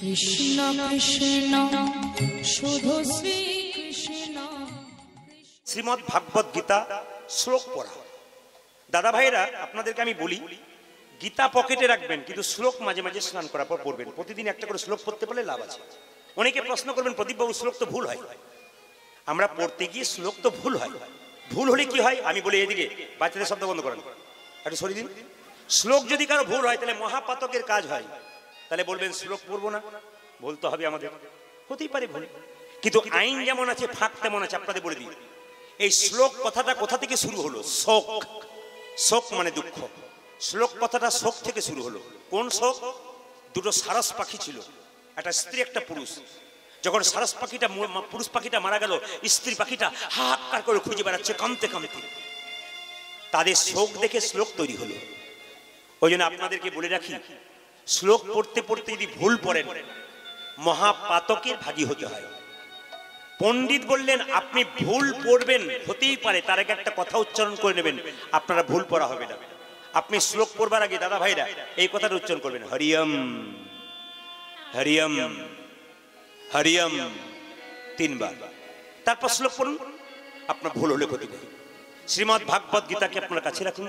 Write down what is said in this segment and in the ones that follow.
কৃষ্ণ কৃষ্ণ শুধু শ্রী কৃষ্ণ। শ্রীমদ্ ভাগবত গীতা শ্লোক পড়া। দাদা ভাইরা আপনাদেরকে আমি বলি, গীতা পকেটে রাখবেন, কিন্তু শ্লোক মাঝে মাঝে স্নান করার পর পড়বেন। প্রতিদিন একটা করে শ্লোক পড়তে পারলে লাভ আছে। অনেকে প্রশ্ন করবেন, প্রদীপবাবু শ্লোক তো ভুল হয়। আমরা পড়তে গিয়ে শ্লোক তো ভুল হয়। ভুল হলে কি হয় আমি বলি, এদিকে বাচ্চাদের শব্দ বন্ধ করেন, একটু সরিয়ে দিন। শ্লোক যদি কারো ভুল হয় তাহলে মহাপাতকের কাজ হয়। তাহলে বলবেন শ্লোক পড়বো না, বলতে হবে আমাদের। হতেই পারে ভুল, কিন্তু আইন যেমন আছে ফাঁক তেমন আছে। আপনাদের বলে দিই, এই শ্লোক কথাটা কোথা থেকে শুরু হলো? শোক। শোক মানে দুঃখ। শ্লোক কথাটা শোক থেকে শুরু হলো। কোন শোক? দুটো সারস পাখি ছিল, একটা স্ত্রী একটা পুরুষ। যখন সারস পাখিটা, পুরুষ পাখিটা মারা গেল, স্ত্রী পাখিটা হাহাকার করে খুঁজে বেড়াচ্ছে কাঁদতে কাঁদতে। তাদের শোক দেখে শ্লোক তৈরি হলো। ওই জন্য আপনাদেরকে বলে রাখি, শ্লোক পড়তে পড়তে যদি ভুল পড়েন মহাপাতকের ভাগী হতে হয়। পণ্ডিত বললেন আপনি ভুল পড়বেন, হতেই পারে, তার আগে একটা কথা উচ্চারণ করে নেবেন, আপনারা ভুল পড়া হবে না। আপনি শ্লোক পড়বার আগে দাদা ভাইরা এই কথাটা উচ্চারণ করবেন, হরিয়ম হরিয়ম হরিয়ম, 3 বার। তারপর শ্লোক পড়ুন, আপনার ভুল হলে ক্ষতি নেই। শ্রীমদ্ ভাগবত গীতাকে আপনার কাছে রাখুন।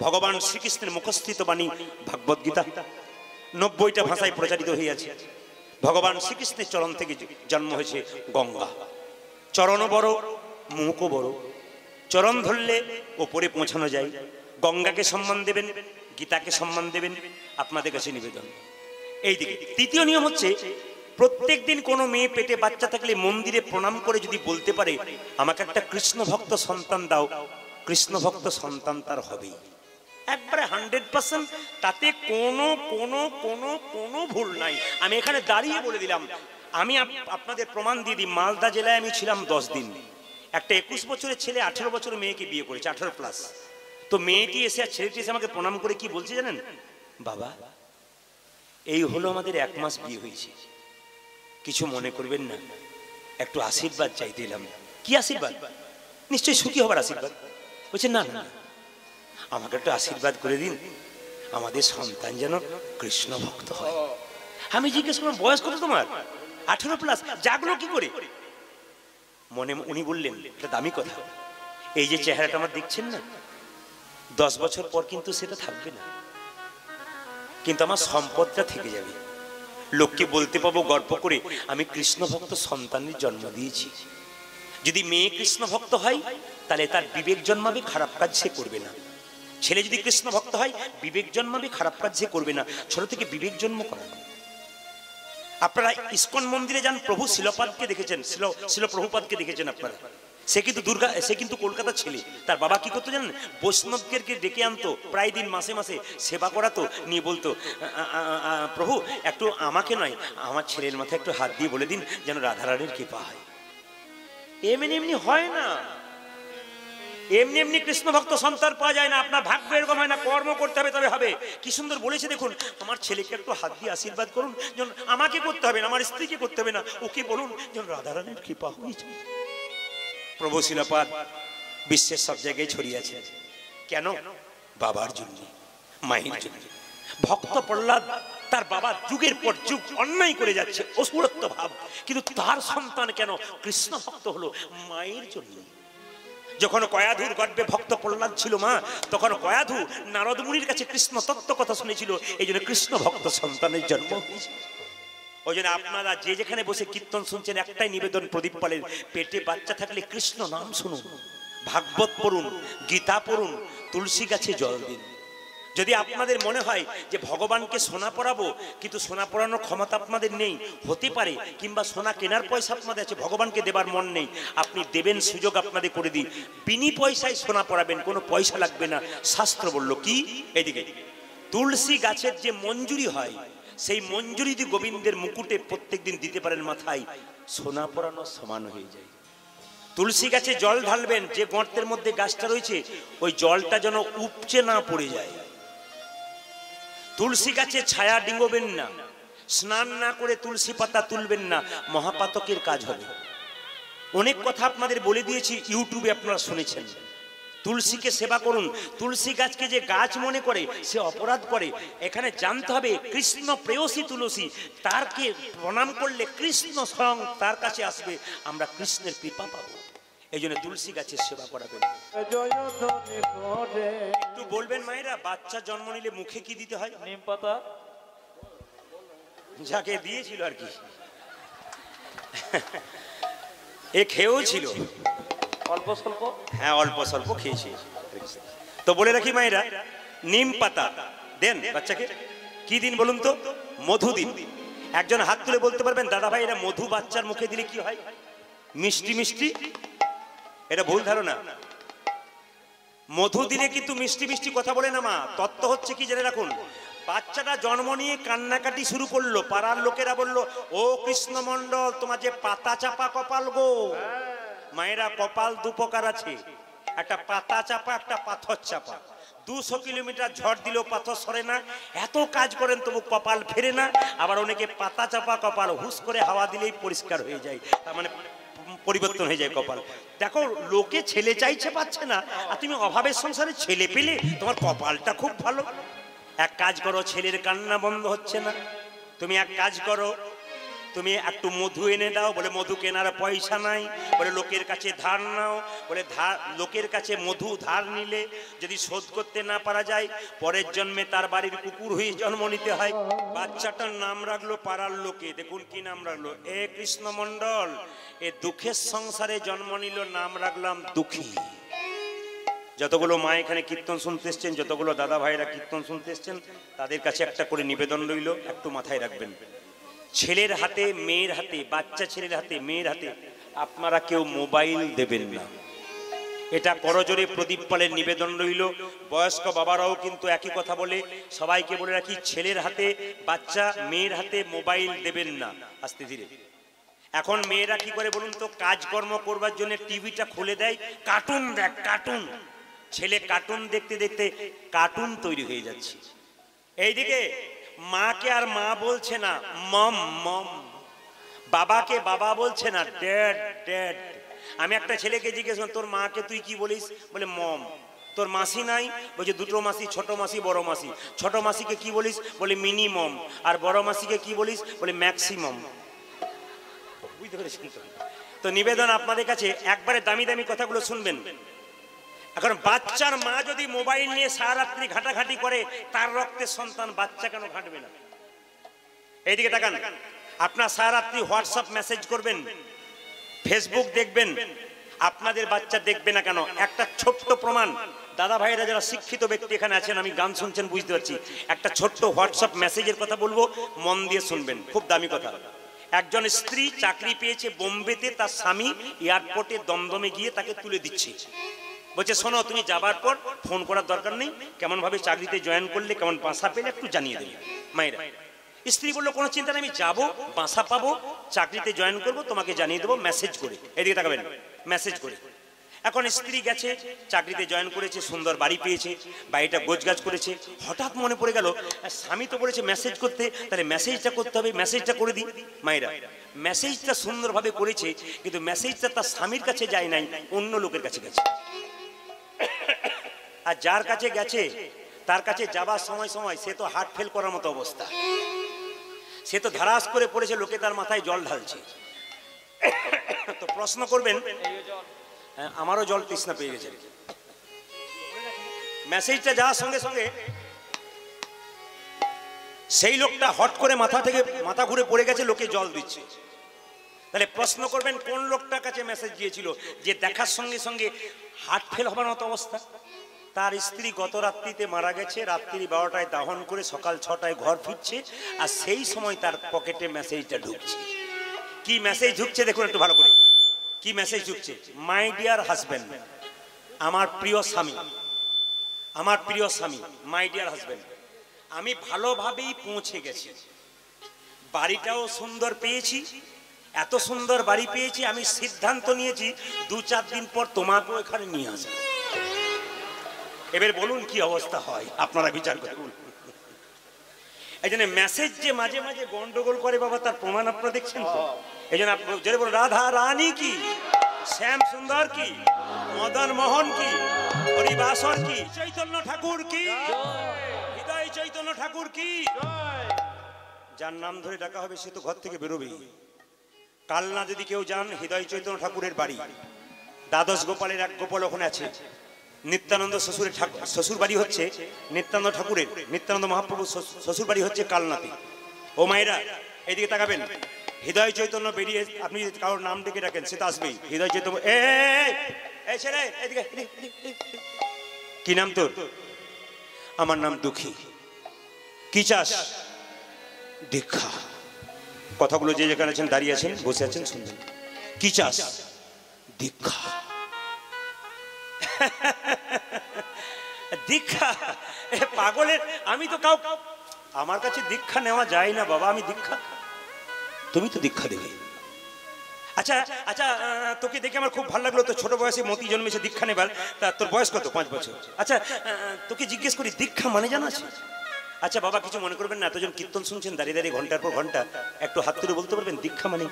ভগবান শ্রীকৃষ্ণের মুখস্থিত বাণী ভাগবত গীতা 90টা ভাষায় প্রচারিত হইয়াছে। ভগবান শ্রীকৃষ্ণের চরণ থেকে জন্ম হয়েছে গঙ্গা। চরণ বড়, মুখও বড়। চরণ ধরলে ওপরে পৌঁছানো যায়। গঙ্গাকে সম্মান দেবেন, গীতাকে সম্মান দেবেন, আপনাদের কাছে নিবেদন। এইদিকে তৃতীয় নিয়ম হচ্ছে, প্রত্যেক দিন কোনো মেয়ে পেটে বাচ্চা থাকলে মন্দিরে প্রণাম করে যদি বলতে পারে আমাকে একটা কৃষ্ণ ভক্ত সন্তান দাও, কৃষ্ণ ভক্ত সন্তান তার হবেই, একবারে 100%। তাতে কোনো কোনো কোনো কোনো ভুল নাই। আমি এখানে দাঁড়িয়ে বলে দিলাম। আমি আপনাদের প্রমাণ দিয়ে দিই, মালদা জেলায় আমি ছিলাম 10 দিন। একটা 21 বছরের ছেলে 18 বছরের মেয়েকে বিয়ে করেছে, 18+। তো মেয়েটি এসে আর ছেলেটি এসে আমাকে প্রণাম করে কি বলছে জানেন? বাবা, এই হলো আমাদের 1 মাস বিয়ে হয়েছে, কিছু মনে করবেন না, একটু আশীর্বাদ চাইতে এলাম। কি আশীর্বাদ? নিশ্চয়ই সুখী হবার আশীর্বাদ। বলছে না না, আমাকে একটু আশীর্বাদ করে দিন, আমাদের সন্তান যেন কৃষ্ণ ভক্ত হয়। আমি জিজ্ঞেস করলাম, বয়স কত তোমার? 18+। জাগলো কি করে? মনে উনি বললেন, এটা দামি কথা, এই যে চেহারাটা আমার দেখছেন না, 10 বছর পর কিন্তু সেটা থাকবে না, কিন্তু আমার সম্পদটা থেকে যাবে। লোককে বলতে পাবো গর্ব করে আমি কৃষ্ণ ভক্ত সন্তানের জন্ম দিয়েছি। যদি মেয়ে কৃষ্ণ ভক্ত হয় তাহলে তার বিবেক জন্মাবে, খারাপ কাজ সে করবে না। ছেলে যদি কৃষ্ণ ভক্ত হয় বিবেক জন্মাবে, খারাপ কাজ সে করবে না। ছোট থেকে বিবেক জন্ম করানো। আপনারা ইস্কন মন্দিরে যান, প্রভু শিলপাদকে দেখেছেন, শিল প্রভুপাদকে দেখেছেন আপনারা। সে কিন্তু কলকাতা ছেলে। তার বাবা কি করতো জানেন? বৈষ্ণবকে ডেকে আনতো, প্রায় দিন মাসে মাসে সেবা করাতো, নিয়ে বলতো প্রভু একটু আমাকে নয়, আমার ছেলের মাথায় একটু হাত দিয়ে বলে দিন যেন রাধারানীর কৃপা হয়। এমনি এমনি হয় না, এমনি এমনি কৃষ্ণ ভক্ত সন্তান পাওয়া যায় না। আপনার ভাগ্য এরকম হয় না, কর্ম করতে হবে তবে হবে। কি সুন্দর বলেছে দেখুন, আমার ছেলেকে একটু হাত দিয়ে আশীর্বাদ করুন, যেন আমাকে করতে হবে না, আমার স্ত্রীকে করতে হবে না, ওকে বলুন যেন রাধারানীর কৃপা হয়েছে। প্রভু শিলপাদ বিশ্বের সব জায়গায় ছড়িয়েছে। কেন? বাবার জন্য, মায়ের জন্য। ভক্ত প্রহ্লাদ, তার বাবা যুগের পর যুগ অন্যায় করে যাচ্ছে, অসুরত্ব ভাব, কিন্তু তার সন্তান কেন কৃষ্ণ ভক্ত হলো? মায়ের জন্য। যখন কয়াধুর গর্ভে ভক্ত প্রহ্লাদ ছিল মা, তখন কয়াধু নারদ মুনির কাছে কৃষ্ণ তত্ত্ব কথা শুনেছিল, এই জন্য কৃষ্ণ ভক্ত সন্তানের জন্ম হয়েছে। ওই জন্য আপনারা যে যেখানে বসে কীর্তন শুনছেন, একটাই নিবেদন প্রদীপ পালের, পেটে বাচ্চা থাকলে কৃষ্ণ নাম শুনুন, ভাগবত পড়ুন, গীতা পড়ুন, তুলসী গাছে জল দিন। যদি আপনাদের মনে হয় যে ভগবানকে সোনা পরাবো, কিন্তু সোনা পরানোর ক্ষমতা আপনাদের নেই, হতে পারে, কিংবা সোনা কেনার পয়সা আপনাদের আছে, ভগবানকে দেবার মন নেই, আপনি দেবেন, সুযোগ আপনাদের করে দিই, বিনি পয়সায় সোনা পরাবেন, কোনো পয়সা লাগবে না। শাস্ত্র বলল কি? এইদিকে তুলসী গাছের যে মঞ্জুরি হয়, সেই মঞ্জুরি যদি গোবিন্দের মুকুটে প্রত্যেকদিন দিতে পারেন মাথায়, সোনা পরানো সমান হয়ে যায়। তুলসী গাছে জল ঢালবেন, যে গর্তের মধ্যে গাছটা রয়েছে ওই জলটা যেন উপচে না পড়ে যায়। তুলসী গাছে ছায়া ডিঙ্গবেন না, স্নান না করে তুলসী পাতা তুলবেন না, মহাপাতকের কাজ হবে। অনেক কথা আপনাদের বলে দিয়েছি, ইউটিউবে আপনারা শুনেছেন। তুলসীকে সেবা করুন। তুলসী গাছকে যে গাছ মনে করে সে অপরাধ করে। এখানে জানতে হবে কৃষ্ণ প্রেয়সী তুলসী, তারকে প্রণাম করলে কৃষ্ণ স্বয়ং তার কাছে আসবে, আমরা কৃষ্ণের কৃপা পাবো। এই জন্য তুলসী গাছের সেবা করাবেন। একটু বলবেন মায়েরা, বাচ্চা জন্ম নিলে মুখে কি দিতে হয়? নিম পাতা। যাকে দিয়েছিল আর কি, এ খেয়েও ছিল অল্প স্বল্প, হ্যাঁ অল্প স্বল্প খেয়েছি। তো বলে রাখি মায়েরা, নিম পাতা দেন বাচ্চাকে। কি দিন বলুন তো? মধু দিন। একজন হাত তুলে বলতে পারবেন দাদা ভাই এরা মধু বাচ্চার মুখে দিলে কি হয়? মিষ্টি মিষ্টি। এটা ভুল ধারণা। মধু দিলে কিন্তু মিষ্টি মিষ্টি কথা বলে না মা। তত্ত্ব হচ্ছে কি জেনে রাখুন, বাচ্চাটা জন্ম নিয়ে কান্নাকাটি শুরু করলো, পাড়ার লোকেরা বলল ও কৃষ্ণমণ্ডল তোমার যে পাতা চাপা কপাল গো। মায়েরা কপাল দু প্রকার আছে, একটা পাতা চাপা, একটা পাথর চাপা। 200 কিলোমিটার ঝড় দিলেও পাথর সরে না, এত কাজ করেন তবু কপাল ফেরে না। আবার অনেকে পাতা চাপা কপাল, হুস করে হাওয়া দিলেই পরিষ্কার হয়ে যায়, তার মানে পরিবর্তন হয়ে যায় কপাল। দেখো লোকে ছেলে চাইছে পাচ্ছে না, আর তুমি অভাবের সংসারে ছেলে পেলে, তোমার কপালটা খুব ভালো। এক কাজ করো, ছেলের কান্না বন্ধ হচ্ছে না, তুমি এক কাজ করো, তুমি একটু মধু এনে দাও। বলে মধু কেনার পয়সা নাই, বলে লোকের কাছে ধার নাও। বলে লোকের কাছে মধু ধার নিলে যদি শোধ করতে না পারা যায়, পরের জন্মে তার বাড়ির কুকুর হয়ে জন্ম নিতে হয়। বাচ্চাটার নাম রাখলো পাড়ার লোকে, দেখুন কি নাম রাখলো, এ কৃষ্ণমণ্ডল এ দুঃখের সংসারে জন্ম নিল, নাম রাখলাম দুঃখী। যতগুলো মা এখানে কীর্তন শুনতে এসছেন, যতগুলো দাদা ভাইরা কীর্তন শুনতে এসছেন, তাদের কাছে একটা করে নিবেদন রইল, একটু মাথায় রাখবেন। ছেলের হাতে মেয়ের হাতে, বাচ্চা ছেলের হাতে মেয়ের হাতে আপনারা কেউ মোবাইল দেবেন না। এটা করজোরে প্রদীপ পালের নিবেদন রইল। বয়স্ক বাবারাও কিন্তু একই কথা বলে, সবাইকে বলে রাখি ছেলের হাতে বাচ্চা, মেয়ের হাতে মোবাইল দেবেন না। আস্তে ধীরে। এখন মেয়েরা কি করে বলুন তো, কাজকর্ম করবার জন্য টিভিটা খুলে দেয়, কার্টুন দেখ কার্টুন। ছেলে কার্টুন দেখতে দেখতে কার্টুন তৈরি হয়ে যাচ্ছে। এইদিকে মাকে আর মা বলছে না মম মম, বাবাকে বাবা বলছে না ড্যাড ড্যাড। আমি একটা ছেলেকে জিজ্ঞেস করলাম তোর মাকে তুই কি বলিস? বলে মম। তোর মাসি নাই? বলছে দুটো মাসি, ছোট মাসি বড় মাসি। ছোট মাসিকে কি বলিস? বলে মিনিমম। আর বড় মাসিকে কি বলিস? বলে ম্যাক্সিমাম। বুঝতে পেরেছেন তো? তো নিবেদন আপনাদের কাছে, একবারে দামি দামি কথাগুলো শুনবেন। এখন বাচ্চার মা যদি মোবাইল নিয়ে সারা রাত্রি ঘাটাঘাটি করে, তার রক্তের সন্তান বাচ্চা কেন ঘাটবে না? এইদিকে তাকান। আপনার সারা রাত্রি হোয়াটসঅ্যাপ মেসেজ করবেন, ফেসবুক দেখবেন, আপনাদের বাচ্চা দেখবে না কেন? একটা ছোট্ট প্রমাণ, দাদা ভাইরা যারা শিক্ষিত ব্যক্তি এখানে আছেন, আমি গান শুনছেন বুঝতে পারছি, একটা ছোট্ট হোয়াটসঅ্যাপ মেসেজের কথা বলবো, মন দিয়ে শুনবেন, খুব দামি কথা। একজন স্ত্রী চাকরি পেয়েছে বোম্বেতে, তার স্বামী এয়ারপোর্টে দমদমে গিয়ে তাকে তুলে দিচ্ছে। বলছে শোনো তুমি যাবার পর ফোন করার দরকার নেই, কেমন ভাবে চাকরিতে জয়েন করলে, কেমন বাসা পেলে একটু জানিয়ে দেবে। মায়েরা, স্ত্রী বললো কোনো চিন্তা নেই, আমি যাবো, বাসা পাবো, চাকরিতে জয়েন করবো, তোমাকে জানিয়ে দেবো মেসেজ করে। এদিকে তাকাবেন, মেসেজ করে। এখন স্ত্রী গেছে, চাকরিতে জয়েন করেছে, সুন্দর বাড়ি পেয়েছে, বাড়িটা গোছগাছ করেছে। হঠাৎ মনে পড়ে গেল স্বামী তো বলেছে মেসেজ করতে, তাহলে মেসেজটা করতে হবে, মেসেজটা করে দিই। মায়েরা, মেসেজটা সুন্দরভাবে করেছে, কিন্তু মেসেজটা তার স্বামীর কাছে যায় নাই, অন্য লোকের কাছে গেছে। আর যার কাছে গেছে, তার কাছে যাবার সময় সময় সে তো হার্ট ফেল করার মতো অবস্থা, সে তো ধারাস করে পড়েছে, লোকে তার মাথায় জল ঢালছে। তো প্রশ্ন করবেন, আমারও জল তৃষ্ণা পেয়ে গেছে। মেসেজটা যাওয়ার সঙ্গে সঙ্গে সেই লোকটা হট করে মাথা ঘুরে পড়ে গেছে, লোকে জল দিচ্ছে। তাহলে প্রশ্ন করবেন কোন লোকটার কাছে মেসেজ গিয়েছিল যে দেখার সঙ্গে সঙ্গে হার্ট ফেল হবার মতো অবস্থা? তার স্ত্রী গত রাত্রিতে মারা গেছে, রাত্রি 12টায় দাহন করে সকাল 6টায় ঘর ফিরছে, আর সেই সময় তার পকেটে মেসেজটা ঢুকছে। কি মেসেজ ঢুকছে দেখুন একটু ভালো করে। কি মেসেজ ঢুকছে? মাই ডিয়ার হাজব্যান্ড, আমার প্রিয় স্বামী, আমার প্রিয় স্বামী, মাই ডিয়ার হাজব্যান্ড, আমি ভালোভাবেই পৌঁছে গেছি, বাড়িটাও সুন্দর পেয়েছি, এত সুন্দর বাড়ি পেয়েছি, আমি সিদ্ধান্ত নিয়েছি 2-4 দিন পর তোমাকেও এখানে নিয়ে আসবো। এবার বলুন কি অবস্থা হয়, আপনারা বিচার করুন। এই জন্য মেসেজ যে মাঝে মাঝে গন্ডগোল করে বাবা, তার প্রমাণ আপনারা দেখছেন তো। এই জন্য যদি বলুন রাধা রানী কি, শ্যাম সুন্দর কি, মদন মোহন কি, হরিবাসর কি, চৈতন্য ঠাকুর কি, হৃদয় চৈতন্য ঠাকুর কি। যার নাম ধরে ডাকা হবে সে তো ঘর থেকে বেরোবে। কাল না যদি কেউ যান হৃদয় চৈতন্য ঠাকুরের বাড়ি, দ্বাদশ গোপালের এক গোপাল ওখানে আছে। নিত্যানন্দ শ্বশুর বাড়ি হচ্ছে নিত্যানন্দ ঠাকুরের, নিত্যানন্দ মহাপ্রভু শ্বশুর বাড়ি হচ্ছে কালনাতে। ও মায়েরা এইদিকে তাকাবেন, হৃদয় চৈতন্য বেরিয়ে আপনি যদি কারোর নাম ডেকে ডাকেন সে তো আসবেই। হৃদয় চৈতন্য এই ছেলে এদিকে, কি নাম তোর? আমার নাম দুঃখী। কি চাস? দীক্ষা। কথাগুলো যে যেখানে আছেন, দাঁড়িয়ে আছেন, বসে আছেন, শুনবেন। কি চাস? দীক্ষা। দীক্ষা পাগলের, আমি তো কাউ, আমার কাছে দীক্ষা নেওয়া যায় না বাবা। আমি দীক্ষা, তুমি তো দীক্ষা দেবে। আচ্ছা আচ্ছা, তোকে দেখে আমার খুব ভালো লাগলো। তো ছোট বয়সে মতি জন্মেছে দীক্ষা নেবার, তা তোর বয়স কত? 5 বছর। আচ্ছা তোকে জিজ্ঞেস করি দীক্ষা মানে জানা আছে? আচ্ছা বাবা কিছু মনে করবেন না, এতজন কীর্তন শুনছেন দাঁড়িয়ে দাঁড়িয়ে ঘন্টার পর ঘন্টা, একটু হাত তুলে বলতে পারবেন দীক্ষা মানে?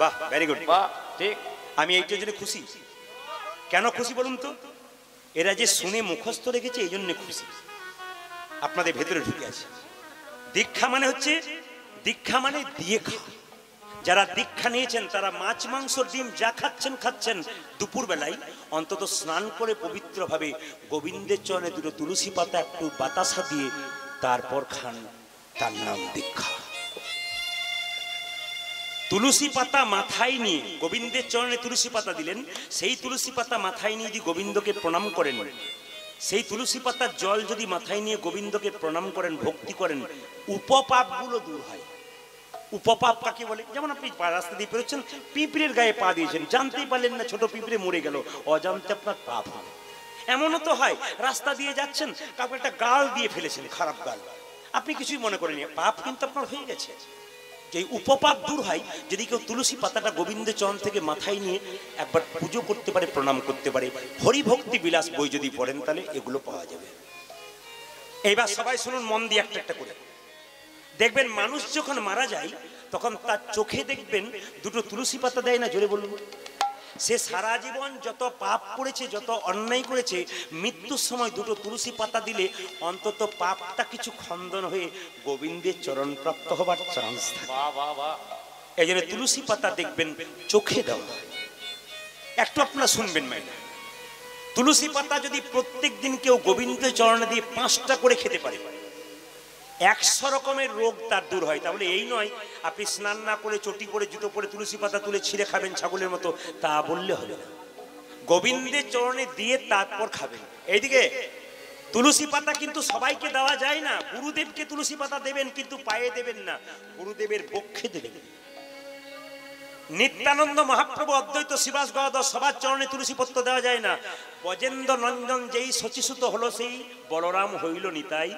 বাহ, ভেরি গুড, বাহ, ঠিক। আমি এইটার জন্য খুশি। কেন খুশি বলুন তো? এরা যে শুনে মুখস্থ রেখেছে এই জন্য খুশি, আপনাদের ভেতরে ঢুকে আছে। দীক্ষা মানে হচ্ছে, দীক্ষা মানে দিয়ে খাওয়া। যারা দীক্ষা নিয়েছেন তারা মাছ মাংস ডিম যা খাচ্ছেন দুপুর বেলায় অন্তত স্নান করে পবিত্রভাবে গোবিন্দের চরণে দুটো তুলসী পাতা একটু বাতাসা দিয়ে তারপর খান, তার নাম দীক্ষা। তুলসী পাতা মাথায় নিয়ে গোবিন্দের চরণে তুলসী পাতা দিলেন, সেই তুলসী পাতা মাথায় নিয়ে যদি গোবিন্দকে প্রণাম করেন, সেই তুলসী পাতার জল যদি মাথায় নিয়ে গোবিন্দকে প্রণাম করেন, ভক্তি করেন, উপপাপগুলো দূর হয়। উপপাপ কাকে বলে? যেমন আপনি রাস্তা দিয়ে পেরোচ্ছেন, পিঁপড়ের গায়ে পা দিয়েছেন, জানতেই পারলেন না ছোট পিঁপড়ে মরে গেল, অজান্তে আপনার পাপ হবে। এমনও তো হয় রাস্তা দিয়ে যাচ্ছেন, কাউকে একটা গাল দিয়ে ফেলেছেন, খারাপ গাল, আপনি কিছুই মনে করেন, পাপ কিন্তু আপনার হয়ে গেছে। এই উপপাপ দূর হয় যদি কেউ তুলসী পাতাটা গোবিন্দের চরণ থেকে মাথায় নিয়ে একবার পুজো করতে পারে, প্রণাম করতে পারে। হরিভক্তি বিলাস বই যদি পড়েন তাহলে এগুলো পাওয়া যাবে। এইবার সবাই শুনুন মন দিয়ে একটা একটা করে। দেখবেন মানুষ যখন মারা যায় তখন তার চোখে দেখবেন দুটো তুলসী পাতা দেয় না? জোরে বলুন। সে সারা জীবন যত পাপ করেছে, যত অন্যায় করেছে, মৃত্যুর সময় দুটো তুলসী পাতা দিলে অন্তত পাপটা কিছু খণ্ডন হয়ে গোবিন্দের চরণ প্রাপ্ত হবার চান্স থাকে। এই জন্য তুলসী পাতা দেখবেন চোখে দেওয়া। একটু আপনারা শুনবেন মাইনা, তুলসী পাতা যদি প্রত্যেক দিন কেউ গোবিন্দের চরণে দিয়ে 5টা করে খেতে পারে, 100 রকমের রোগ তার দূর হয়। তাহলে এই নয় আপনি স্নান না করে চটি পরে জুতো পরে তুলসী পাতা তুলে ছিঁড়ে খাবেন ছাগলের মতো, তা বললে হবে না। গোবিন্দের চরণে দিয়ে তারপর খাবেন। এইদিকে তুলসী পাতা কিন্তু সবাইকে দেওয়া যায় না। গুরুদেবকে তুলসী পাতা দেবেন, কিন্তু পায়ে দেবেন না, গুরুদেবের বক্ষে দেবেন। নিত্যানন্দ মহাপ্রভু অদ্বৈত শ্রীবাস গদাধর সবার চরণে তুলসী পত্র দেওয়া যায় না। ব্রজেন্দ্র নন্দন যেই শচীসুত হলো সেই বলরাম হইল নিতাই।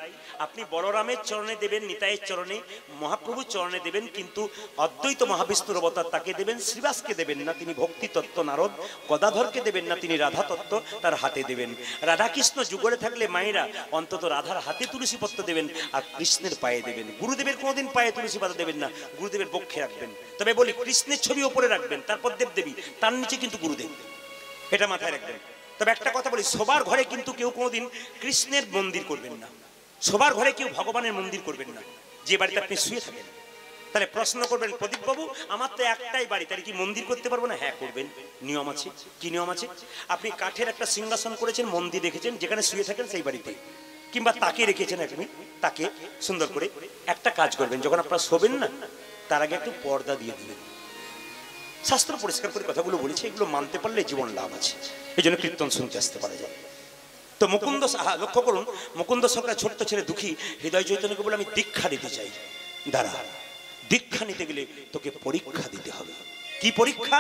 আপনি বলরামের চরণে দেবেন, নিতাইয়ের চরণে, মহাপ্রভুর চরণে দেবেন, কিন্তু অদ্বৈত মহাবিষ্ণুর অবতার তাকে দেবেন, শ্রীবাসকে দেবেন না, তিনি ভক্তি তত্ত্ব নারদ। গদাধরকে দেবেন না, তিনি রাধা তত্ত্ব, তার হাতে দেবেন। রাধাকৃষ্ণ যুগলে থাকলে মায়েরা অন্তত রাধার হাতে তুলসী পত্র দেবেন আর কৃষ্ণের পায়ে দেবেন। গুরুদেবের কোনোদিন পায়ে তুলসী পাতা দেবেন না, গুরুদেবের বক্ষে রাখবেন। তবে বলি কৃষ্ণের ছবি ওপরে রাখবেন, তারপর দেবদেবী, তার নিচে কিন্তু গুরুদেব, এটা মাথায় রাখবেন। তবে একটা কথা বলি, সবার ঘরে কিন্তু কেউ কোনোদিন কৃষ্ণের মন্দির করবেন না, সবার ঘরে কেউ ভগবানের মন্দির করবেন না, যে বাড়িতে আপনি শুয়ে থাকেন। তাহলে প্রশ্ন করবেন, প্রদীপ বাবু আমার তো একটাই বাড়ি, তাহলে কি মন্দির করতে পারবো না? হ্যাঁ করবেন, নিয়ম আছে। কি নিয়ম আছে? আপনি কাঠের একটা সিংহাসন করেছেন, মন্দির রেখেছেন, যেখানে শুয়ে থাকেন সেই বাড়িতে, কিংবা তাকে রেখেছেন আপনি, তাকে সুন্দর করে একটা কাজ করবেন, যখন আপনারা শোবেন না তার আগে একটু পর্দা দিয়ে দিবেন। শাস্ত্র পরিষ্কার করে কথাগুলো বলেছে, এগুলো মানতে পারলে জীবন লাভ আছে। এই জন্য কীর্তন শুনতে আসতে পারা যায়। তো মুকুন্দ লক্ষ্য করুন, মুকুন্দ সরকার ছোট্ট ছেলে দুঃখী হৃদয় চৈতন্যকে বলে আমি দীক্ষা নিতে চাই। দাঁড়া, দীক্ষা নিতে গেলে তোকে পরীক্ষা দিতে হবে। কি পরীক্ষা?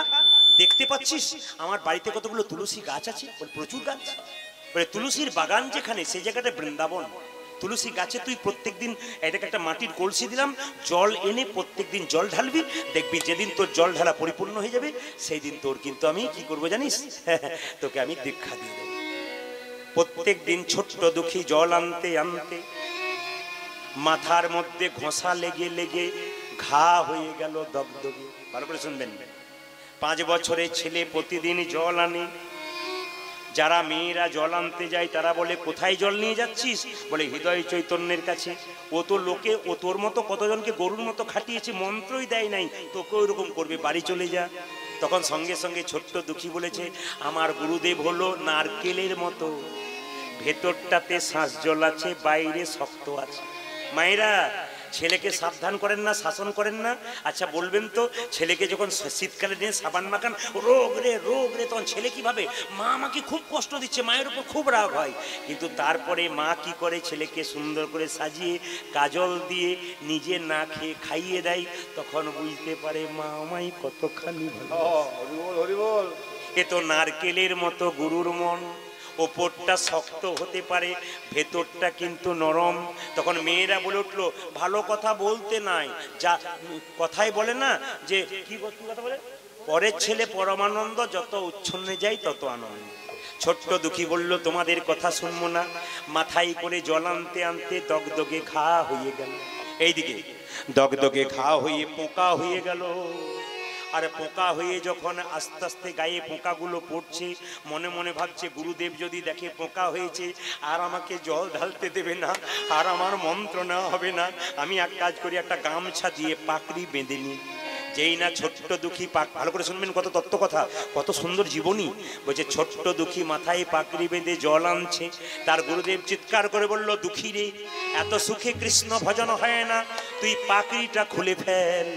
দেখতে পাচ্ছিস আমার বাড়িতে কতগুলো তুলসী গাছ আছে? প্রচুর গাছ। তুলসীর বাগান যেখানে, সেই জায়গাটা বৃন্দাবন। তুলসী গাছে তুই প্রত্যেকদিন এটাকে একটা মাটির কলসি দিলাম, জল এনে প্রত্যেকদিন জল ঢালবি, দেখবি যেদিন তোর জল ঢালা পরিপূর্ণ হয়ে যাবে সেই দিন তোর কিন্তু আমি কি করবো জানিস? তোকে আমি দীক্ষা দিয়ে দেবো। প্রত্যেক দিন ছোট্ট দুঃখী জল আনতে আনতে মাথার মধ্যে ঘষা লেগে লেগে ঘা হয়ে গেল দগদগে। ভালো করে শুনবেন, 5 বছরের ছেলে প্রতিদিন জল আনে, যারা মেয়েরা জল আনতে যায় তারা বলে কোথায় জল নিয়ে যাচ্ছিস, বলে হৃদয় চৈতন্যের কাছে। ও তো লোকে, ও তোর মতো কতজনকে গরুর মতো খাটিয়েছে, মন্ত্রই দেয় নাই, তোকে ওইরকম করবে, বাড়ি চলে যা। তখন সঙ্গে সঙ্গে ছোট্ট দুঃখী বলেছে, আমার গুরুদেব হলো নারকেলের মতো, ভেতরটাতে শ্বাস জল আছে, বাইরে শক্ত আছে। মায়েরা ছেলেকে সাবধান করেন না, শাসন করেন না? আচ্ছা বলবেন তো, ছেলেকে যখন শীতকালে নিয়ে সাবান মাখান, রোগ রে, তখন ছেলে কি ভাবে, মা আমাকে খুব কষ্ট দিচ্ছে, মায়ের উপর খুব রাগ হয়। কিন্তু তারপরে মা কি করে, ছেলেকে সুন্দর করে সাজিয়ে কাজল দিয়ে নিজে না খেয়ে খাইয়ে দেয়, তখন বুঝতে পারে মা আমায় কতখানি ভালো। এ তো নারকেলের মতো গুরুর মন, ওপরটা শক্ত হতে পারে, ভেতরটা কিন্তু নরম। তখন মেয়েরা বলে উঠলো, ভালো কথা বলতে নাই, যা কথাই বলে না যে কি কথা বলে, পরের ছেলে পরমানন্দ, যত উচ্ছন্নে যাই তত আনন্দ। ছোট্ট দুঃখী বলল, তোমাদের কথা শুনবো না। মাথায় করে জল আনতে আনতে দগদগে ঘা হয়ে গেল, এইদিকে দগদগে ঘা হয়ে পোকা হয়ে গেল। আর পোকা হয়ে যখন আস্তে আস্তে গায়ে পোকাগুলো পড়ছে, মনে মনে ভাবছে, গুরুদেব যদি দেখে পোকা হয়েছে আর আমাকে জল ঢালতে দেবে না, আর আমার মন্ত্র নেওয়া হবে না, আমি এক কাজ করি, একটা গামছা দিয়ে পাকড়ি বেঁধে নিই। যেই না ছোট্ট দুঃখী ভালো করে শুনবেন, কত তত্ত্ব কথা, কত সুন্দর জীবনী। বলছে ছোট্ট দুঃখী মাথায় পাকড়ি বেঁধে জল আনছে, তার গুরুদেব চিৎকার করে বলল, দুঃখী রে, এত সুখে কৃষ্ণ ভজন হয় না, তুই পাকড়িটা খুলে ফেল।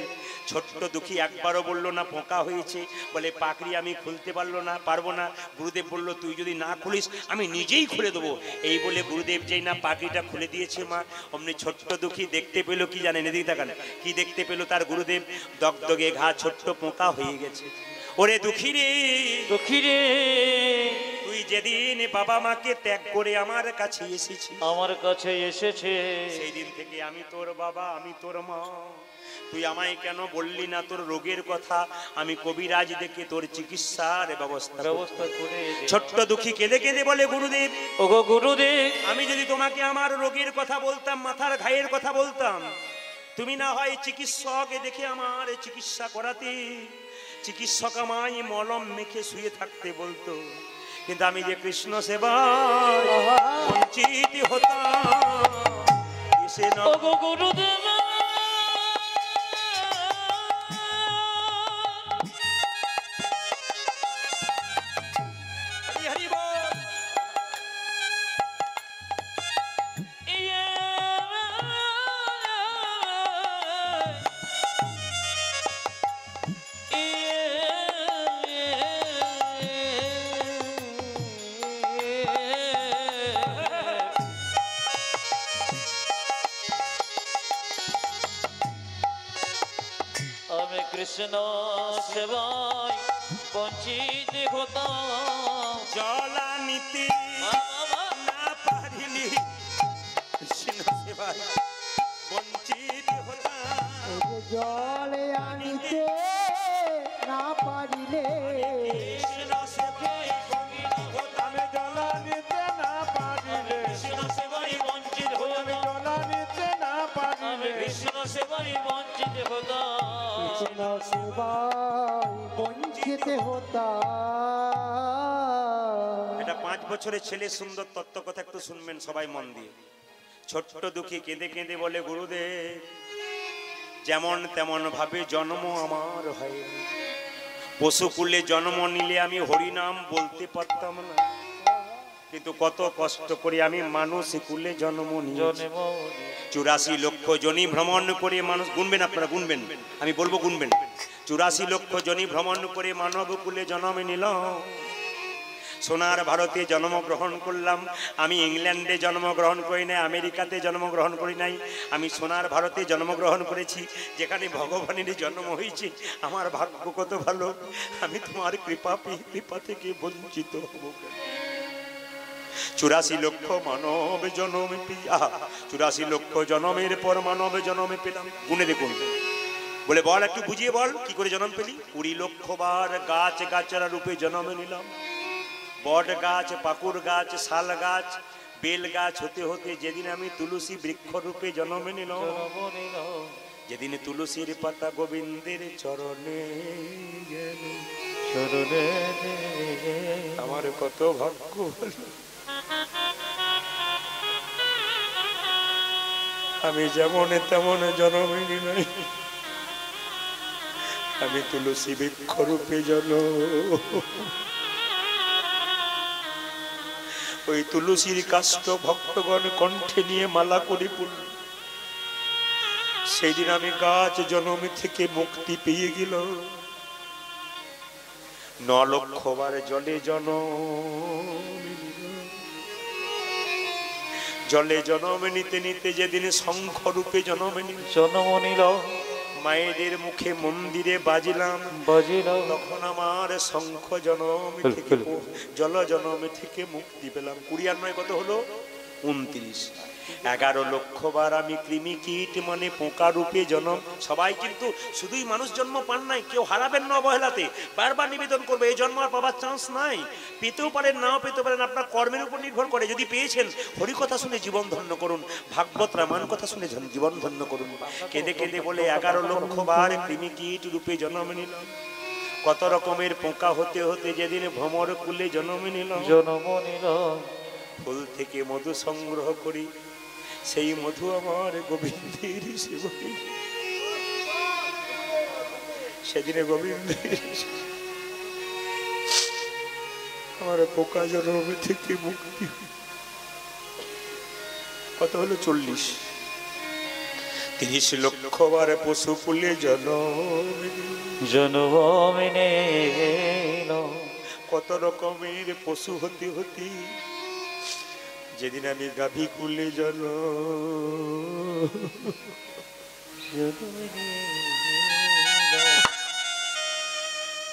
ছোট্ট দুঃখী একবারও বললো না পোকা হয়েছে, বলে পাকড়ি আমি খুলতে পারবো না। গুরুদেব বলল, তুই যদি না খুলিস আমি নিজেই খুলে দেবো। এই বলে গুরুদেব যেই না পাকড়িটা খুলে দিয়েছে মা, অমনি ছোট্ট দুঃখী দেখতে পেলো কি জানেন, এদিকে তাকান, কি দেখতে পেলো, তার গুরুদেব দগদগে ঘা ছোট্ট পোকা হয়ে গেছে। ওরে দুঃখী রে, দুঃখী রে, তুই যেদিন বাবা মাকে ত্যাগ করে আমার কাছে এসেছিস, আমার কাছে এসেছে, সেই দিন থেকে আমি তোর বাবা, আমি তোর মা। তুই আমায় কেন বললি না তোর রোগের কথা, আমি কবিরাজ দেখে তোর চিকিৎসার ব্যবস্থা করে। ছোট্ট দুঃখী কেঁদে কেঁদে বলে, গুরুদেব, ওগো গুরুদেব, আমি যদি তোমাকে আমার রোগের কথা বলতাম, মাথার ঘায়ের কথা বলতাম, তুমি না হয় চিকিৎসক দেখে আমার চিকিৎসা করাতে, চিকিৎসক আমায় মলম মেখে শুয়ে থাকতে বলতো, কিন্তু আমি যে কৃষ্ণ সেবায় বঞ্চিত হতাম। এসে না ওগো গুরুদেব, আমি কৃষ্ণ সেবায় বঞ্চিত হতাম, জলা নিতে না পারিলি, কৃষ্ণ সেবায় বঞ্চিত হতাম। জল আনিতে না পারিলে, কৃষ্ণ সেবায় বঞ্চিত হতাম, জলা নিতে না পারিলে, কৃষ্ণ সেবায় বঞ্চিত হতাম, জল আনিতে না আমি পারিলে, কৃষ্ণ সেবায় বঞ্চিত হতাম। কৃষ্ণ সেবায় বঞ্চিত হতাম। এটা 5 বছরের ছেলে, সুন্দর তত্ত্ব কথা একটু শুনবেন সবাই মন দিয়ে। ছোট্ট দুঃখী কেঁদে কেঁদে বলে, গুরুদেব, যেমন তেমন ভাবে জন্ম আমার হয়, পশুকুলে জন্ম নিলে আমি হরিনাম বলতে পারতাম না, কিন্তু কত কষ্ট করে আমি মানুষ কুলে জন্ম নিয়েছি। 84 লক্ষ জনি ভ্রমণ করে মানুষ, গুনবেন আপনারা, গুনবেন, আমি বলবো গুনবেন, 84 লক্ষ জনি ভ্রমণ করে মানব কুলে জন্ম নিলাম। সোনার ভারতে জন্মগ্রহণ করলাম। আমি ইংল্যান্ডে জন্মগ্রহণ করি নাই, আমেরিকাতে জন্মগ্রহণ করি নাই, আমি সোনার ভারতে জন্মগ্রহণ করেছি, যেখানে ভগবানের জন্ম হয়েছে। আমার ভাগ্য কত ভালো, আমি তোমার কৃপা থেকে বঞ্চিত হব। 84 লক্ষ মানব জন্ম পেয়ে, 84 লক্ষ জন্মের পর মানব জন্ম পেলাম। গুনে দেখুন, বলে বল, একটু বুঝিয়ে বল, কি করে জন্ম পেলি? 20 লক্ষ বার গাছ গাছরা রূপে জন্ম নিলাম। বট গাছ, পাকুর গাছ, শাল গাছ, বেল গাছ হতে হতে যেদিন আমি তুলসী বৃক্ষ রূপে জন্ম নিলাম, যেদিন তুলসীর পাতা গোবিন্দের চরণে গেল, চরণে আমার কত ভাগ্য ভালো, আমি যেমন তেমন জনমিনি নাই, আমি তুলসী বৃক্ষরূপে জন। ওই তুলসীর কাষ্ঠ ভক্তগণ কণ্ঠে নিয়ে মালা করে পড়ল। সেই দিন আমি গাছ জনম থেকে মুক্তি পেয়ে গেল। 9 লক্ষ বার জলে জলে জনম নিতে নিতে যেদিন শঙ্খ রূপে জনম নিল, জন্ম নিল মায়েদের মুখে মন্দিরে বাজিলাম, বাজিল তখন আমার শঙ্খ জনম থেকে জল জনম থেকে মুক্তি পেলাম। 20 আর 9 কত হলো? 29। 11 লক্ষ বার আমি কৃমি কীট মানে পোকা রূপে জন্ম। সবাই কিন্তু শুধুই মানুষ জন্ম পান নাই, কেউ হারাবেন না অবহেলাতে। বারবার নিবেদন করবে, এই জন্ম আর পাবার চান্স নাই। পেতেও পারেন, নাও পেতে পারেন, আপনার কর্মের উপর নির্ভর করে। যদি পেয়েছেন, হরি কথা শুনে জীবন ধন্য করুন, ভাগবত রামায়ণ কথা শুনে জীবন ধন্য করুন। কেঁদে কেঁদে বলে 11 লক্ষ বার কৃমি কীট রূপে জন্ম নিলাম। কত রকমের পোকা হতে হতে যেদিন ভ্রমর কুলে জন্ম নিলাম, জন্ম নিল ফুল থেকে মধু সংগ্রহ করি, সেই মধু আমার গোবিন্দের সেবনে। সেদিনে গোবিন্দের আমার পোকা জন্ম থেকে মুক্তি। কত হলো? 40। 30 লক্ষ বার পশু কুলে জন্ম নিল কত রকমের পশু হতে হতে যেদিন আমি গাভী কুলে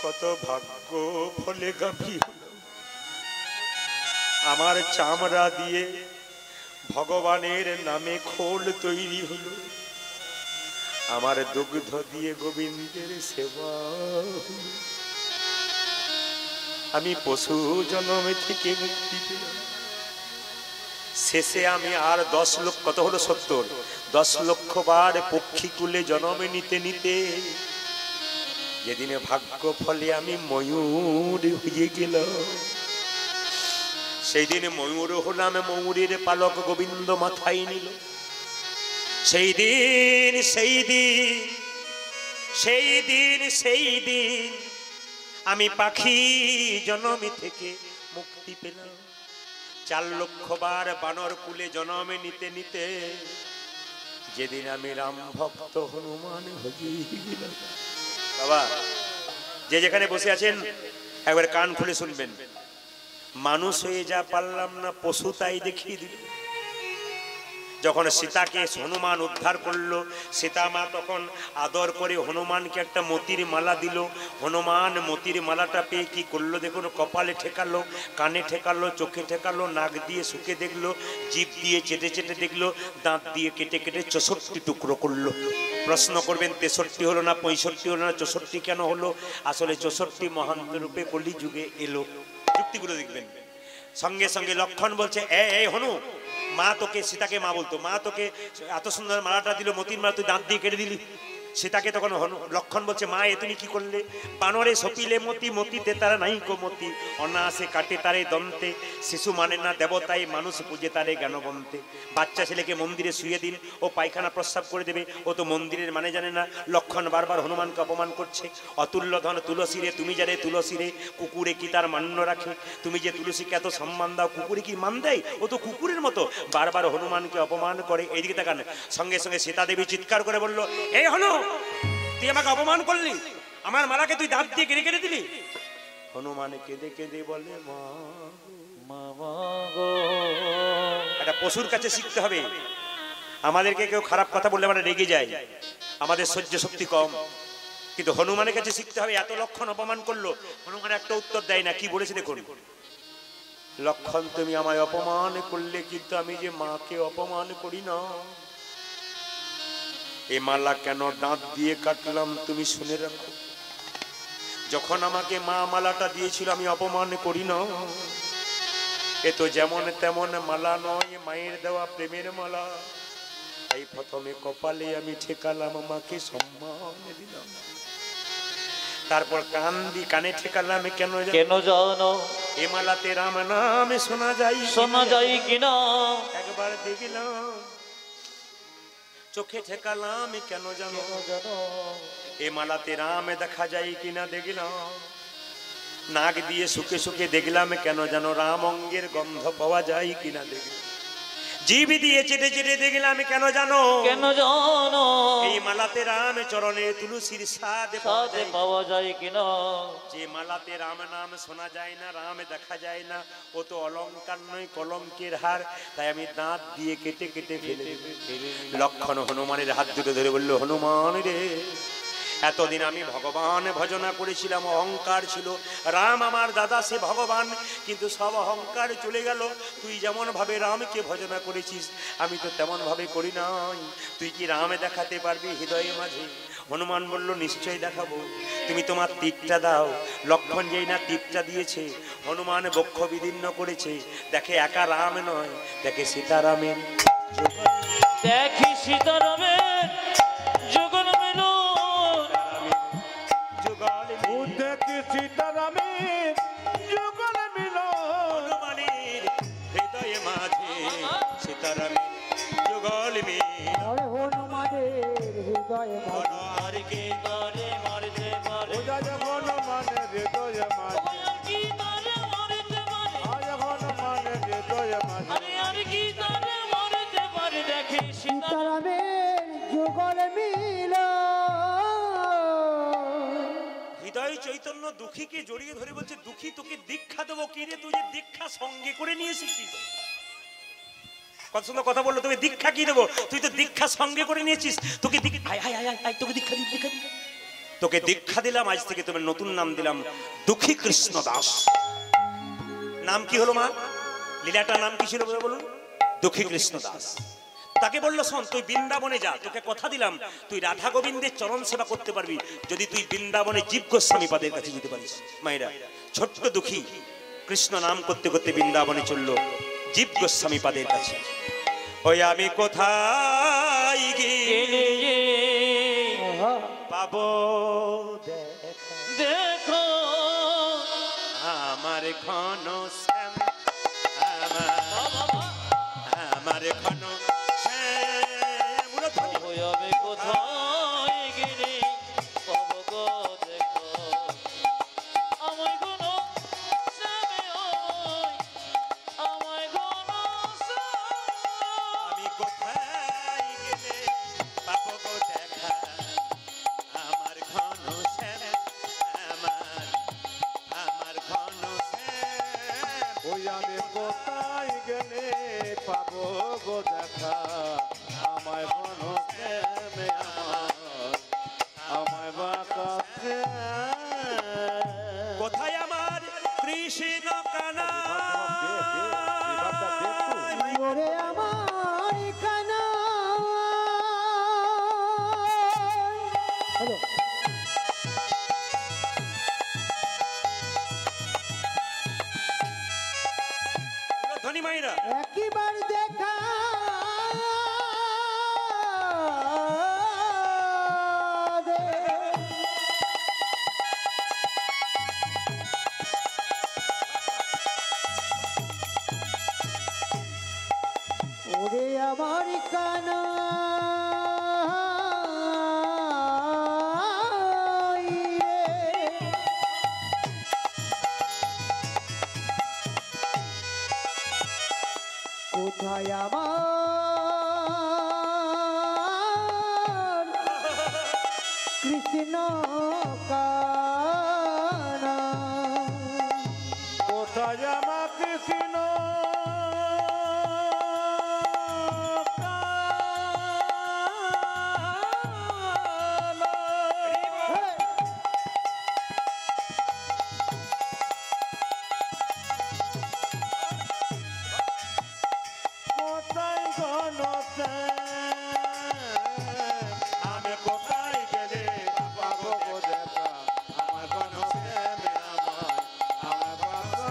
কত ভাগ্য ফলে গাভী হলো। আমার চামড়া দিয়ে ভগবানের নামে খোল তৈরি হলো, আমার দুগ্ধ দিয়ে গোবিন্দের সেবা হলো। আমি পশু জন্ম থেকে মুক্তি পেলাম। শেষে আমি আর 10 লক্ষ, কত হলো? 70। 10 লক্ষ বার পক্ষী কুলে জন্ম নিতে নিতে যেদিনে ভাগ্য ফলে আমি ময়ূর হয়ে গেলাম, সেই দিনে ময়ূর হলাম। ময়ূরের পালক গোবিন্দ মাথায় নিল। সেই দিন আমি পাখি জন্মে থেকে মুক্তি পেলাম। 4 লক্ষ বার বানর কুলে জন্ম নিতে নিতে যেদিন আমি রাম ভক্ত হনুমান হয়ে গেলাম। বাবা, যে যেখানে বসে আছেন একবার কান খুলে শুনবেন। মানুষ হয়ে যা পারলাম না, পশু তাই দেখিয়ে দিল। যখন সীতাকে হনুমান উদ্ধার করলো, সীতা মা তখন আদর করে হনুমানকে একটা মতির মালা দিল। হনুমান মতির মালাটা পেয়ে কি করলো দেখুন, কপালে ঠেকালো, কানে ঠেকালো, চোখে ঠেকালো, নাক দিয়ে শুকে দেখলো, জিভ দিয়ে চেটে চেটে দেখলো, দাঁত দিয়ে কেটে কেটে 64 টুকরো করলো। প্রশ্ন করবেন 63 হলো না 65 হলো না 64 কেন হলো? আসলে 64 মহান্ত রূপে কলি যুগে এলো। যুক্তিগুলো দেখবেন। সঙ্গে সঙ্গে লক্ষণ বলছে, এই হনু, মা তোকে, সীতাকে মা বলতো, মা তোকে এত সুন্দর মালাটা দিল, মতির মালা, তুই দাঁত দিয়ে কেটে দিলি। সীতাকে তখন লক্ষণ বলছে, মা এ তুমি কি করলে? বানরে সপিলে মতি, মতিতে তারা নাই কো মতি, অনায়াসে কাটে তারে দন্তে, শিশু মানে না দেবতাই, মানুষ পূজে তারে জ্ঞানবন্তে। বাচ্চা ছেলেকে মন্দিরে শুয়ে দিন, ও পায়খানা প্রস্রাব করে দেবে, ও তো মন্দিরের মানে জানে না। লক্ষণ বারবার হনুমানকে অপমান করছে। অতুল্য ধন তুলসী রে, তুমি জানে তুলসী রে, কুকুরে কি তার মান্য রাখে? তুমি যে তুলসীকে এত সম্মান দাও, কুকুরে কি মান দেয়? ও তো কুকুরের মতো। বারবার হনুমানকে অপমান করে। এইদিকে তাকান। সঙ্গে সঙ্গে সীতা দেবী চিৎকার করে বলল, এই হনু, তুই আমাকে অপমান করলি, আমার মালাকে তুই দাঁত দিয়ে কেটে কেটে দিলি। হনুমান কেঁদে কেঁদে বলে, মা গো। একটা পশুর কাছে শিখতে হবে। আমাদেরকে কেউ খারাপ কথা বললে আমরা রেগে যাই, আমাদের সহ্য শক্তি কম। কিন্তু হনুমানের কাছে শিখতে হবে। এত লক্ষণ অপমান করলো, হনুমান একটা উত্তর দেয় না। কি বলেছে দেখুন, লক্ষণ তুমি আমায় অপমান করলে, কিন্তু আমি যে মাকে অপমান করি না। এ মালা কেন দাঁত দিয়ে কাটলাম তুমি শুনে রাখো। যখন আমাকে মা মালাটা দিয়েছিল আমি অপমান করি না। এ তো যেমন তেমন মালা নয়, মায়ের দেওয়া প্রেমের মালা। তাই প্রথমে কপালে আমি ঠেকালাম, মাকে সম্মান দিলাম। তারপর কান্দি কানে ঠেকালাম কেন জানো? কেন জানো? এ মালাতে রাম নামে শোনা যায়, শোনা যায় কিনা? একবার দেখলাম চোখে ঠেকালাম কেন জানো? জানো এ মালাতে রাম দেখা যায় কিনা দেখলাম, নাক দিয়ে শুকে শুকে দেখলাম কেন জানো? রাম অঙ্গের গন্ধ পাওয়া যায় কিনা দেখলাম, জিভ দিয়ে চেটে চেটে দেখলাম কেন জানো? কেন জানো? এই মালাতে রাম চরণে তুলসীর স্বাদ সাথে পাওয়া যায় কিনা? যে মালাতে রাম নাম শোনা যায় না, রাম দেখা যায় না, ও তো অলংকার নয় কলঙ্কের হার। তাই আমি দাঁত দিয়ে কেটে কেটে ফেলে দেব। লক্ষণ হনুমানের হাত দুটো ধরে বলল, হনুমান রে, এতদিন আমি ভগবান ভজনা করেছিলাম, অহংকার ছিল, রাম আমার দাদা সে ভগবান, কিন্তু সব অহংকার চলে গেল। তুই যেমন ভাবে রামকে ভজনা করেছিস আমি তো তেমন ভাবে করি নাই। তুই কি রামে দেখাতে পারবি হৃদয়ে মাঝে? হনুমান বলল, নিশ্চয় দেখাবো, তুমি তোমার তীরটা দাও। লক্ষণ যেই না তীরটা দিয়েছে, হনুমান বক্ষ বিদীর্ণ করেছে, দেখে একা রাম নয়, দেখে সীতারামের দেখি সীতারামের যুগল মিলন, যুগল মিলন। দেখি সীতারামের যুগল মিলন। হনুমানের হৃদয়ে মাঝে সীতারামের যুগল মিলন। ওরে হনুমানের হৃদয়ে মাঝে, আর কি তারে মারতে পারে? ও জয় হনুমানের হৃদয়ে মাঝে, আর কি তারে মারতে পারে? জয় হনুমানের হৃদয়ে মাঝে। আরে আর কি তারে মারতে পারে? দেখি সীতারাম সীতারামের যুগল মিলন। হৃদয় চৈতন্য দুঃখীকে জড়িয়ে ধরে বলছে, দুঃখী তোকে দীক্ষা দেবো কি রে? তুই যে দীক্ষা সঙ্গে করে নিয়ে এসেছিস। কত সুন্দর কথা বললো, তোকে দীক্ষা কি দেবো? তুই তো দীক্ষা সঙ্গে করে নিয়েছিস। তোকে তোকে দীক্ষা দিই, দীক্ষা দিই। তোকে দীক্ষা দিলাম, আজ থেকে তোমার নতুন নাম দিলাম দুঃখী কৃষ্ণ দাস। নাম কি হলো মা? লীলাটার নাম কি ছিল বলুন? দুঃখী কৃষ্ণ দাস। তাকে বললো, শোন, তুই বৃন্দাবনে যা, তোকে কথা দিলাম তুই রাধা গোবিন্দের চরণ সেবা করতে পারবি যদি তুই বৃন্দাবনে জীব গোস্বামী পাদের কাছে যেতে পারিস। মায়েরা, ছোট্ট দুঃখী কৃষ্ণ নাম করতে করতে বৃন্দাবনে চললো জীব গোস্বামী পাদের কাছে। ওই আমি কোথায় গিয়ে পাবো দেখা, দেখো আমার ঘন শ্যাম, আমার ঘন শ্যাম। ওই আমি কোথায় গেলে পাবো গো দেখো, আমায় কোনো শ্যামে আমায় কোনো আমি কোথায় গেলে পাবো গো দেখা, আমার ঘন শ্যাম, আমার ঘন শ্যাম। ওই আমি কোথায় গেলে পাবো গো দেখা, আমায় ঘন প্রেমে আমায় বাঁচাতে। কোথায় আমার কৃষ্ণ কানা? ওরে আমার কানা। হ্যালো, ধনী মাইরা, একবার দেখা দে। ওরে আমার কানা কোথায় আমার কৃষ্ণ কানা? কোথায় আমার কৃষ্ণ কানা? কোথায় ঘন আমি কোথায় গেলে পাবো গো দেখা, আমার ঘন প্রেমে আমার বাবা।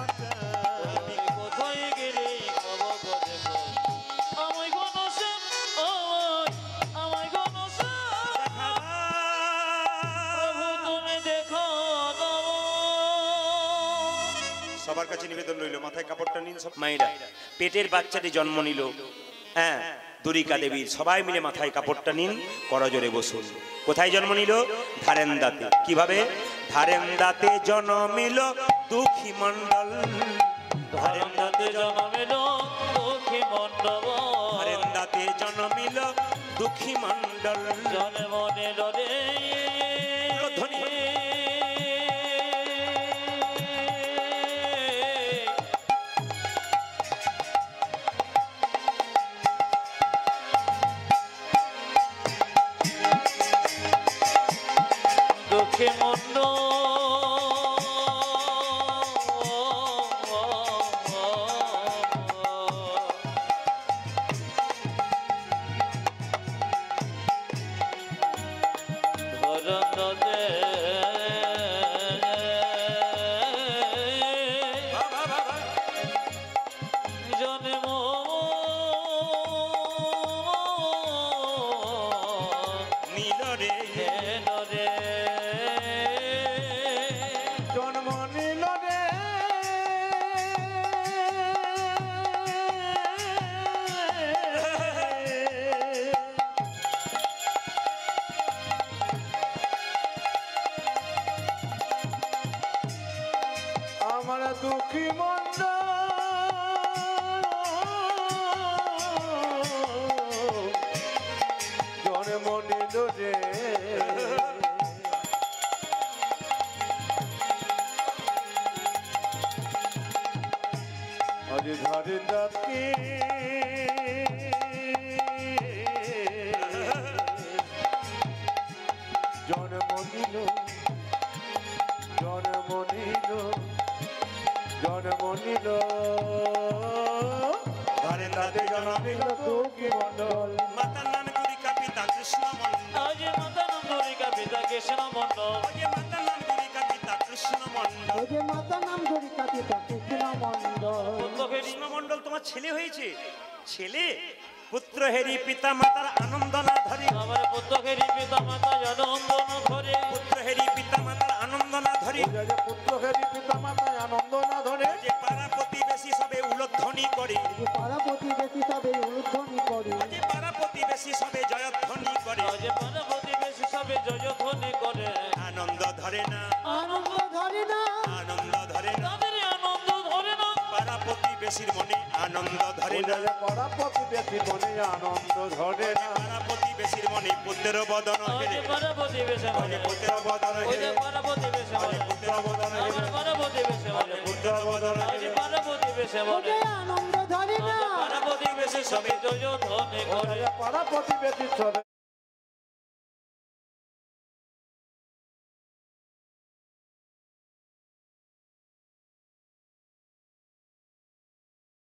সবার কাছে নিবেদন রইল, মাথায় কাপড়টা নিন সব মায়েরা। পেটের বাচ্চাটি জন্ম নিল, হ্যাঁ, দুরিকা দেবীর, সবাই মিলে মাথায় কাপড়টা নিন, করজোরে বসুন। কোথায় জন্ম নিল? ধারেন্দাতে। কিভাবে? ধারেন্দাতে জন্মিল দুঃখী মণ্ডল, ধারেন্দাতে জন্মিল দুঃখী মণ্ডল, ধারেন্দাতে জন্মিল দুঃখী মণ্ডল। জনে মনে রে ধ্বনি। দুঃখী মণ্ডল ধরন্দে জন্ম নীল রে হেন রে জন্ম নিল রে আমার দুঃখী মন্দ জন্ম নিল রে আজ ধারে ডাকি জন্ম নিল জন্ম নিল জন্ম নিল ধারেন্দাতে জন্মিল দুঃখী মণ্ডল মাতার নাম দুরিকা, পিতা কৃষ্ণ মণ্ডল। আজ মাতা নন্দরিকা পিতা কৃষ্ণ মণ্ডল, ওই মাতার নাম দুরিকা, পিতা কৃষ্ণ মণ্ডল। ওই যে মাতা নাম জড়িতা পিতা কৃষ্ণ মণ্ডল। কৃষ্ণ মণ্ডল তোমার ছেলে হয়েছে? ছেলে? পুত্র হেরি পিতা মাতার আনন্দ না ধরে, আমার পুত্রকেরই পিতা মাতা জনন্দন ধরে, পুত্র হেরি পিতা মাতার আনন্দ না ধরে, পুত্র হেরি পিতা মাতায় আনন্দ না ধরে যে পাড়া প্রতিবেশী সবে উলধ্বনি করে, যে পাড়া প্রতিবেশী সবে উলুধ্বনি করে, যে পাড়া প্রতিবেশী সবে জয়ধ্বনি করে, যে পাড়া প্রতিবেশী সবে জয়ধ্বনি করে, আনন্দ ধরে না, আনন্দ ধরে না, আনন্দ ধরে না, তাদের আনন্দ ধরে না, পাড়া প্রতিবেশীর মনে আনন্দ ধরে না, পড়া প্রতিবেশী মনে আনন্দ ধরে না পাড়া প্রতিবেশীর মনে পুত্রের বদন হেরে, পাড়া প্রতিবেশী মানে পুত্রের বদন হেরে, পাড়া প্রতিবেশী মানে পুত্রের বদন হেরে, পাড়া প্রতিবেশী মানে পুত্রের বদন হেরে, পাড়া প্রতিবেশী ওই মানে যে আনন্দ ধরে না, পাড়া প্রতিবেশী সবে জয়ধ্বনি করে, পাড়া প্রতিবেশী সবে